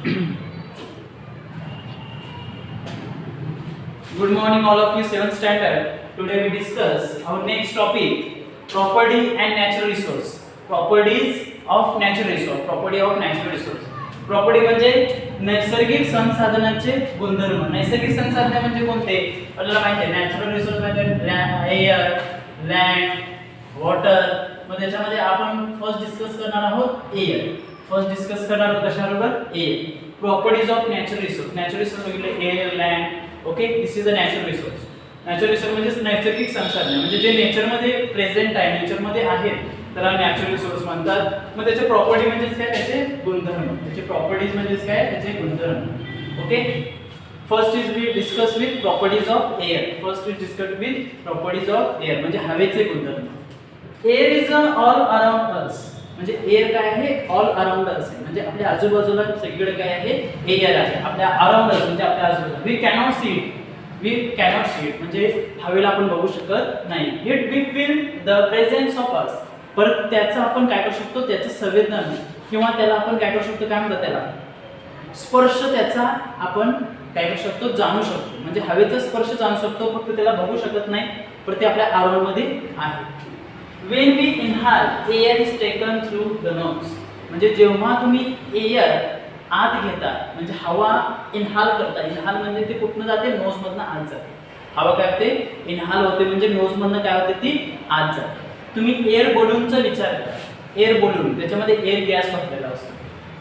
Good morning, all of you, 7th standard. Today we discuss our next topic, property and natural resource. Properties of natural resource. Property of natural resource. Property म्हणजे नैसर्गिक संसाधनांचे गुणधर्म. नैसर्गिक संसाधने म्हणजे कोणते? आपल्याला माहिती आहे नॅचरल रिसोर्स म्हणजे एअर, लँड, वॉटर. मग त्याच्यामध्ये आपण फर्स्ट डिस्कस करणार आहोत एअर. फर्स्ट डिस्कस करणार आहोत कशाबरोबर? Air. Properties of natural resource. Natural resource म्हणजे air, land. Okay, this is a natural resource. Natural resource म्हणजे नैसर्गिक संसाधने, म्हणजे जे नेचरमध्ये प्रेझेंट आहे, नेचरमध्ये आहेत, त्याला नॅचरल रिसोर्स म्हणतात. मग त्याचे प्रॉपर्टी म्हणजे काय? त्याचे गुणधर्म. त्याचे प्रॉपर्टीज म्हणजे काय? त्याचे गुणधर्म. Okay, first is we discuss with properties of air. First is discuss with properties of air म्हणजे हवेचे गुणधर्म. Air is all around us. म्हणजे एअर काय आहे? ऑल अराउंड अस आहे, म्हणजे आपल्या आजूबाजूला सगळीकडे काय आहे? एअर आहे. आपल्या अराउंड अस म्हणजे आपल्या आजूबाजूला. We cannot see it. We cannot see it म्हणजे हवेला आपण बघू शकत नाही. It we feel the presence of us. परत त्याचं आपण काय करू शकतो? त्याचं संवेदन किंवा त्याला आपण काय करू शकतो? काय म्हणतात त्याला? स्पर्श त्याचा आपण काय करू शकतो? जाणू शकतो. म्हणजे हवेचा स्पर्श जाणू शकतो, फक्त त्याला बघू शकत नाही, पण ते आपल्या अराउंड मध्ये आहे. When we inhale, air is taken through the nose. म्हणजे जेव्हा तुम्ही एअर आत घेता, म्हणजे हवा इनहाल करता. इनहाल म्हणजे ते कुठनं जाते? नोज मधनं आत जाते. हवा काय होते? इनहाल होते, म्हणजे नोज मधनं काय होते? ती आत जाते. तुम्ही एअर बलूनचा विचार करा. एअर बलून, त्याच्यामध्ये एअर गॅस भरलेला असतो.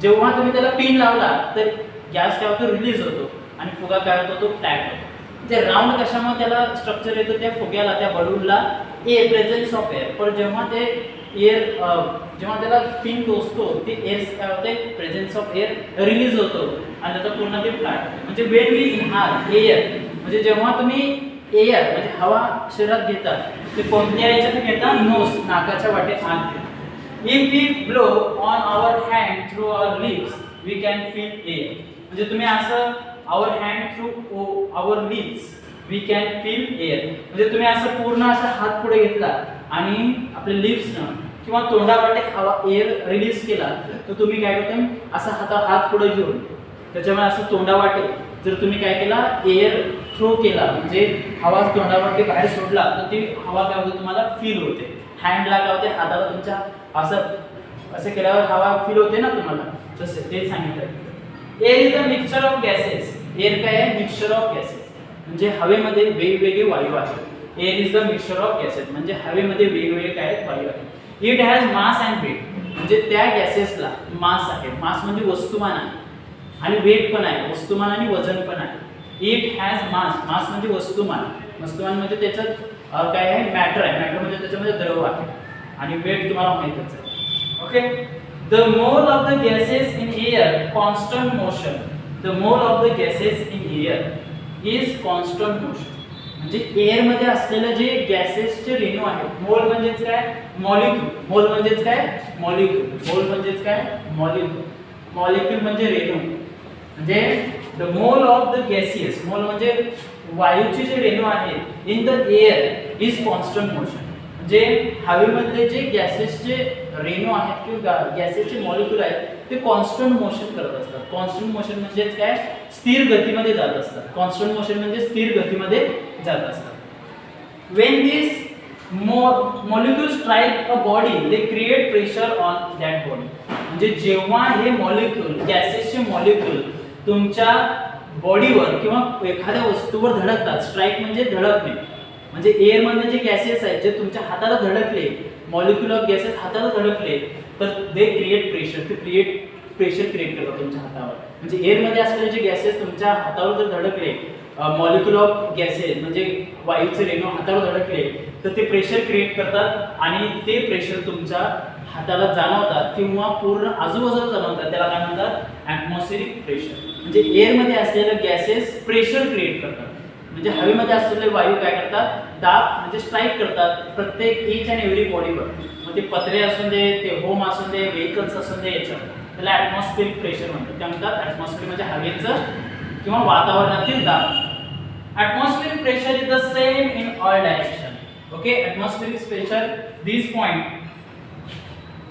जेव्हा तुम्ही त्याला पिन लावला तर गॅस काय होतो? रिलीज होतो आणि फुगा काय होतो? तो फ्लॅट होतो. जे राऊंड कशामुळे त्याला स्ट्रक्चर येतं? त्या फुग्याला, त्या बलूनला एअर, प्रेझेन्स ऑफ एअर. पण जेव्हा ते एअर, जेव्हा त्याला पिन टोचतो, ते एअर काय होते? प्रेझेन्स ऑफ एअर रिलीज होतो आणि त्याचा पूर्ण ते फ्लॅट होतो. म्हणजे वेन वी इनहाल एअर, म्हणजे जेव्हा तुम्ही एअर म्हणजे हवा शरीरात घेता, ते कोणत्या याच्यात घेता? नोज, नाकाच्या वाटेत आत घेता. If we blow on our hand through our lips, we can feel air. म्हणजे तुम्ही असं our hand through our lips we can feel air. म्हणजे तुम्ही असं पूर्ण असा हात पुढे घेतला आणि आपले लिप्सनं किंवा तोंडावाटे हवा एअर रिलीज केला, तर तुम्ही काय करता? असा हात पुढे घेऊन त्याच्यामुळे असं तोंडावाटे जर तुम्ही काय केला? एअर थ्रो केला, म्हणजे हवा तोंडावाटे बाहेर सोडला, तर ती हवा काय होते? तुम्हाला फील होते. हँडला काय होते? हाताला तुमच्या असं केल्यावर हवा फील होते ना तुम्हाला, तसे ते सांगितलं. Air is the mixture of gases. Air काय आहे? Mixture of gases. म्हणजे हवेमध्ये वेगवेगळे वायू आहेत. Air is the mixture of gases म्हणजे हवेमध्ये वेगवेगळे काय आहेत? वायू आहेत. It has mass and weight. म्हणजे त्या गॅसेसला मास आहे. मास म्हणजे वस्तुमान आहे आणि वेट पण आहे. वस्तुमान आणि वजन पण आहे. इट हॅज मास. मास म्हणजे वस्तुमान. वस्तुमान म्हणजे त्याच्यात काय आहे? मॅटर आहे. मॅटर म्हणजे त्याच्यामध्ये द्रव आहे. आणि वेट तुम्हाला माहितच आहे. Okay, the mole of the gases in air constant motion. The mole of the gases in air is constant motion. म्हणजे एअर मध्ये असलेले जे गॅसेसचे रेणू आहेत. मोल म्हणजेच काय? मॉलिक्यूल. मोल म्हणजेच काय? मॉलिक्यूल. मोल म्हणजेच काय? मॉलिक्यूल. मॉलिक्यूल म्हणजे रेणू. म्हणजे the mole of the gases, मोल म्हणजे वायूचे जे रेणू आहेत in the air is constant motion. म्हणजे हवेमधले जे गॅसेसचे रेणू आहेत किंवा गॅसेसचे मॉलिक्यूल आहेत, ते कॉन्स्टंट मोशन करत असतात. कॉन्स्टंट मोशन म्हणजेच काय? स्थिर गतीमध्ये जात असतात. कॉन्स्टंट मोशन म्हणजे स्थिर गतीमध्ये जात असतात. When this molecule strike a body, they create pressure on that body. म्हणजे जेव्हा हे मॉलिक्यूल, गॅसेसचे मॉलिक्यूल तुमच्या बॉडीवर किंवा एखाद्या वस्तूवर धडकतात. स्ट्राइक म्हणजे धडकणे. म्हणजे एअर मधले जे गॅसेस आहेत, जे तुमच्या हाताला धडकले, मॉलिक्यूल ऑफ गॅसेस हाताला धडकले, तर दे क्रिएट प्रेशर. ते प्रेशर क्रिएट करतात तुमच्या हातावर. म्हणजे एअर मध्ये असलेले जे गॅसेस तुमच्या हातावर जर धडकले, मॉलिक्यूल ऑफ गॅसेस म्हणजे वायूचे रेणू हातावर धडकले, तर ते प्रेशर क्रिएट करतात आणि ते प्रेशर तुमच्या हाताला जाणवतात किंवा पूर्ण आजूबाजूला जाणवतात. त्याला काय म्हणतात? Atmospheric pressure. म्हणजे एअर मध्ये असलेले गॅसेस प्रेशर क्रिएट करतात. म्हणजे हवेमध्ये असलेले वायू काय करतात? दाब म्हणजे स्ट्राईक करतात प्रत्येक ईच अँड एव्हरी बॉडीवर. मग ते पत्रे असून दे, ते होम असून दे, व्हेकल्स असून दे, याच्यावर त्याला ॲटमॉस्फेरिक प्रेशर म्हणतात. त्या म्हणतात ॲटमॉस्फेअर म्हणजे हवेचं किंवा वातावरणातील दाब. Atmospheric pressure is the same in all direction. Okay, atmospheric pressure, this point,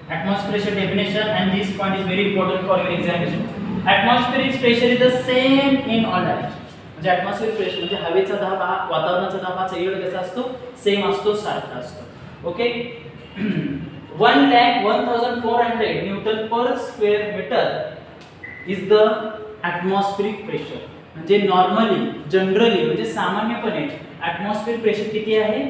atmosphere pressure definition, and this point is very important for your examination. Atmospheric pressure is the same in all direction. म्हणजे atmospheric pressure म्हणजे हवेचा दाब हा वातावरणाचा दाब हा सगळीकडे कसा असतो, सेम असतो, सारखा असतो. Okay. 1,01,400 newton per square metre is the atmospheric pressure. म्हणजे नॉर्मली, जनरली म्हणजे सामान्यपणे ॲटमॉस्फेरिक प्रेशर किती आहे,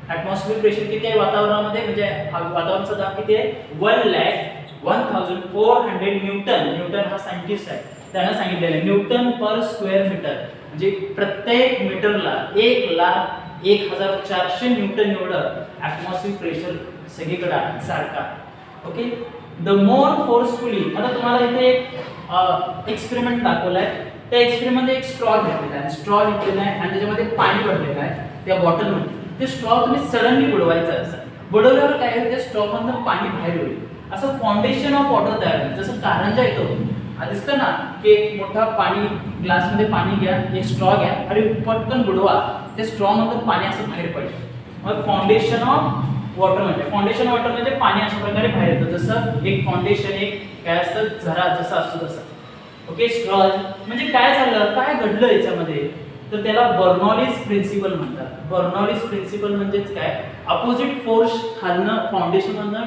ॲटमॉस्फेरिक प्रेशर किती आहे वातावरणामध्ये, म्हणजे वातावरणाचा दाब किती आहे, 1,01,400 न्यूटन. न्यूटन हा सायंटिस्ट आहे, त्यानं सांगितलेलं आहे न्यूटन पर स्क्वेअर मीटर. म्हणजे प्रत्येक मीटरला 1,01,400 न्यूटन एवढं ॲटमॉस्फेरिक प्रेशर सगळीकडे आहे, सारखा. ओके. द मोर फोर्सफुली, आता तुम्हाला इथे एक एक्सपेरिमेंट दाखवलाय. त्या एक्सपेरिमेंट मध्ये एक स्ट्रॉ घेतलेला आहे, स्ट्रॉ घेतलेला आहे आणि त्याच्यामध्ये पाणी भरलेलं आहे त्या बॉटलमध्ये. ते स्ट्रॉ तुम्ही सडनली बुडवायचं असं. बुडवल्यावर काय होईल, त्या स्ट्रॉ मधून पाणी बाहेर होईल. असं फाउंडेशन ऑफ वॉटर तयार होईल. जसं कारंजा येतो, दिसतं ना की एक मोठा पाणी ग्लासमध्ये पाणी घ्या, एक स्ट्रॉ घ्या आणि पटकन बुडवा, त्या स्ट्रॉ मधून पाणी असं बाहेर पडेल. मग फाउंडेशन ऑफ वॉटर म्हणजे, फाउंडेशन वॉटर म्हणजे पाणी अशा प्रकारे बाहेर येतं. जसं एक फाउंडेशन, एक काय असतं, झरा जसा असतो तसा. ओके. स्ट्रॉ म्हणजे काय झालं, काय घडलं याच्यामध्ये, तर त्याला बर्नॉलिस प्रिन्सिपल म्हणतात. बर्नॉलिस प्रिन्सिपल म्हणजेच काय, अपोजिट फोर्स खालनं फाउंडेशन मधनं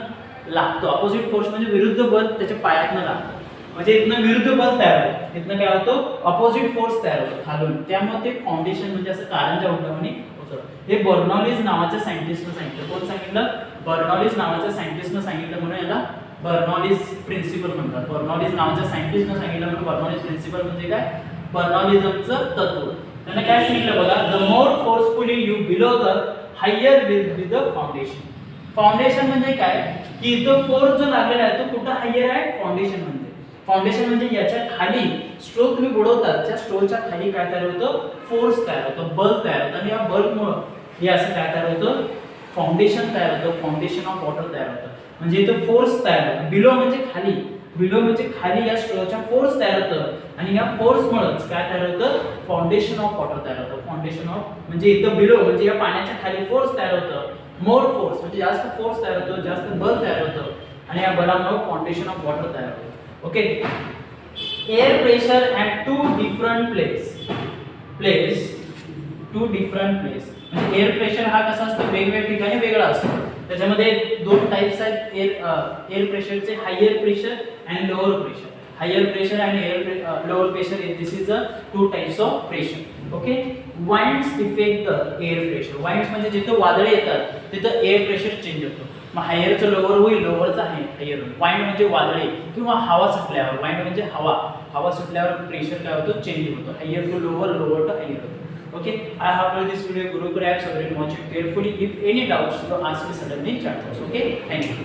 लागतो. अपोजिट फोर्स म्हणजे विरुद्ध बल त्याच्या पायातनं लागतं. म्हणजे इथनं विरुद्ध बल तयार होतं, इथनं काय होतं, अपोजिट फोर्स तयार होतो खालून. त्यामुळे ते फाउंडेशन म्हणजे असं कारंजा उडल्यामुळे होतं. हे बर्नॉलिस नावाच्या सायंटिस्टनं सांगितलं. कोण सांगितलं, बर्नॉलिस नावाच्या सायंटिस्टनं सांगितलं, म्हणून याला बर्नॉलिस प्रिन्सिपल म्हणतात. बर्नॉलिस नावाच्या सायंटिस्टनं सांगितलं म्हणून बर्नॉलिस प्रिन्सिपल म्हणजे काय, बर्नॉलिझमचं तत्व. त्याने काय सांगितलं बघा, the more forcefully you below the higher will be the foundation. Foundation म्हणजे काय, की इथं फोर्स जो लागलेला आहे तो कुठं हायर आहे, फाउंडेशन म्हणजे. फाउंडेशन म्हणजे याच्या खाली स्ट्रो तुम्ही बुडवतात, त्या स्ट्रोच्या खाली काय तयार होतं, फोर्स तयार होतं, बल तयार होतं. आणि या बलमुळे हे असं काय तयार होतं, फाउंडेशन तयार होतं, फाउंडेशन ऑफ वॉटर तयार होतं. म्हणजे इथं फोर्स तयार होतो. बिलो म्हणजे खाली, बिलो म्हणजे खाली या स्ट्रोच्या फोर्स तयार होतं आणि या फोर्समुळेच काय तयार होतं, फाउंडेशन ऑफ वॉटर तयार होतं. फाउंडेशन ऑफ म्हणजे इथं बिलो म्हणजे या पाण्याच्या खाली फोर्स तयार होतं. मोर फोर्स म्हणजे जास्त फोर्स तयार होतो, जास्त बल तयार होतं आणि या बलामुळे फाउंडेशन ऑफ वॉटर तयार होतं. Okay. Air pressure at two different two different place. म्हणजे एअर प्रेशर हा कसा असतो, वेगवेगळ्या ठिकाणी वेगळा असतो. त्याच्यामध्ये दोन टाइप्स आहेत एअर प्रेशरचे, higher pressure and lower pressure. Higher pressure आणि lower pressure, this is a two types of pressure. Okay. Winds effect the air pressure. Winds म्हणजे जिथं वादळे येतात तिथं एअर प्रेशर चेंज होतो. मग हायरचं लोअर होईल, लोअरचं हायर होईल. वाइंड म्हणजे वादळे किंवा हवा सुटल्यावर, वाइंड म्हणजे हवा सुटल्यावर प्रेशर काय होतं, चेंज होतो. Higher to lower, lower to higher होतो. Okay, I have made this video. Guru grabs over and watch it carefully. If any doubts, you ask me suddenly in chat box. Okay, thank you.